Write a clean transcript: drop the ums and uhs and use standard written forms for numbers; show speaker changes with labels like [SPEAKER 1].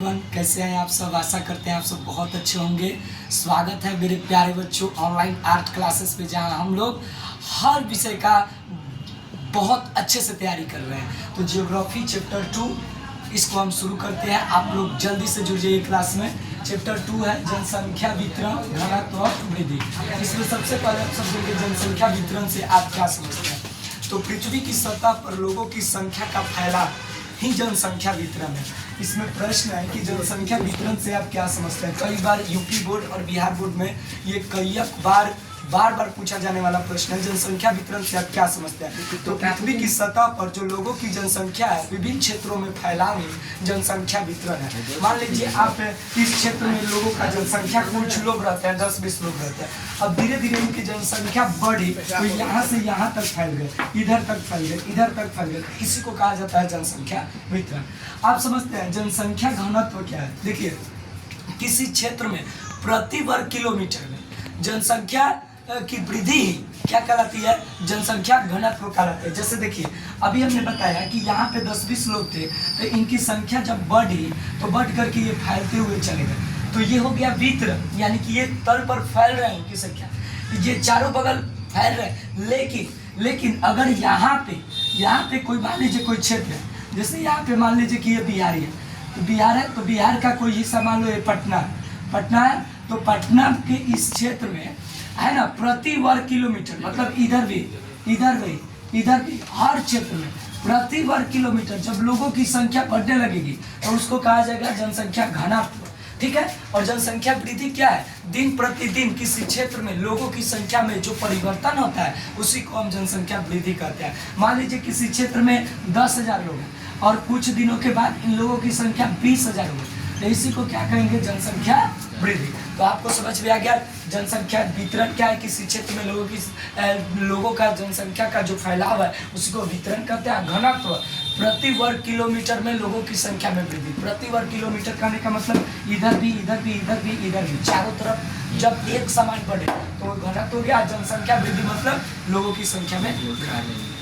[SPEAKER 1] कैसे हैं आप सब। आशा करते हैं आप सब बहुत अच्छे होंगे। स्वागत है मेरे प्यारे बच्चों ऑनलाइन आर्ट क्लासेस पे, जहां हम लोग हर विषय का बहुत अच्छे से तैयारी कर रहे हैं। तो ज्योग्राफी चैप्टर 2 इसको हम शुरू करते हैं। आप लोग जल्दी से जुड़ जाइए क्लास में। चैप्टर 2 है जनसंख्या वितरण, घनत्व और वृद्धि। इसमें सबसे पहले आप सब देखें जनसंख्या वितरण से आप क्या समझते हैं। तो पृथ्वी की सतह पर लोगों की संख्या का फैलाव ही जनसंख्या वितरण है। इसमें प्रश्न है कि जनसंख्या वितरण से आप क्या समझते हैं। कई बार यूपी बोर्ड और बिहार बोर्ड में ये कई बार पूछा जाने वाला प्रश्न है, जनसंख्या वितरण से आप क्या समझते हैं। तो पृथ्वी की सतह पर जो लोगों की जनसंख्या है विभिन्न क्षेत्रों में फैलाव जनसंख्या वितरण है। मान लीजिए आप इस क्षेत्र में लोगों का जनसंख्या कुछ लोग रहते हैं, 10-20 लोग रहते हैं। अब धीरे धीरे उनकी जनसंख्या बढ़ी तो यहाँ से यहाँ तक फैल गए, इधर तक फैल गए, इधर तक फैल गए। इसी को कहा जाता है जनसंख्या वितरण। आप समझते हैं जनसंख्या घनत्व क्या है। देखिए किसी क्षेत्र में प्रति वर्ग किलोमीटर में जनसंख्या की वृद्धि क्या कहलाती है, जनसंख्या घनत्व कहलाती है। जैसे देखिए अभी हमने बताया कि यहाँ पे 10-20 लोग थे, तो इनकी संख्या जब बढ़ी तो बढ़ करके ये फैलते हुए चले गए। तो ये हो गया वितरण, यानी कि ये तल पर फैल रहे हैं, इनकी संख्या ये चारों बगल फैल रहे हैं। लेकिन अगर यहाँ पे कोई मान लीजिए कोई क्षेत्र है, जैसे यहाँ पे मान लीजिए कि ये बिहार है, तो बिहार का कोई हिस्सा मान लो ये पटना है, तो पटना के इस क्षेत्र में है ना प्रति वर्ग किलोमीटर, मतलब इधर भी हर क्षेत्र में प्रति वर्ग किलोमीटर जब लोगों की संख्या बढ़ने लगेगी तो उसको कहा जाएगा जनसंख्या घनत्व। ठीक है। और जनसंख्या वृद्धि क्या है, दिन प्रतिदिन किसी क्षेत्र में लोगों की संख्या में जो परिवर्तन होता है उसी को हम जनसंख्या वृद्धि कहते हैं। मान लीजिए किसी क्षेत्र में 10,000 लोग हैं और कुछ दिनों के बाद इन लोगों की संख्या 20,000 होगी, तो इसी को क्या कहेंगे, जनसंख्या वृद्धि। तो आपको समझ में आ गया जनसंख्या वितरण क्या है। किसी क्षेत्र में लोगों का जनसंख्या का जो फैलाव है उसी को वितरण कहते हैं। घनत्व प्रति वर्ग किलोमीटर में लोगों की संख्या में वृद्धि। प्रति वर्ग किलोमीटर कहने का मतलब इधर भी चारों तरफ जब एक समान बढ़े तो घनत्व हो गया। जनसंख्या वृद्धि मतलब लोगों की संख्या में वृद्धि।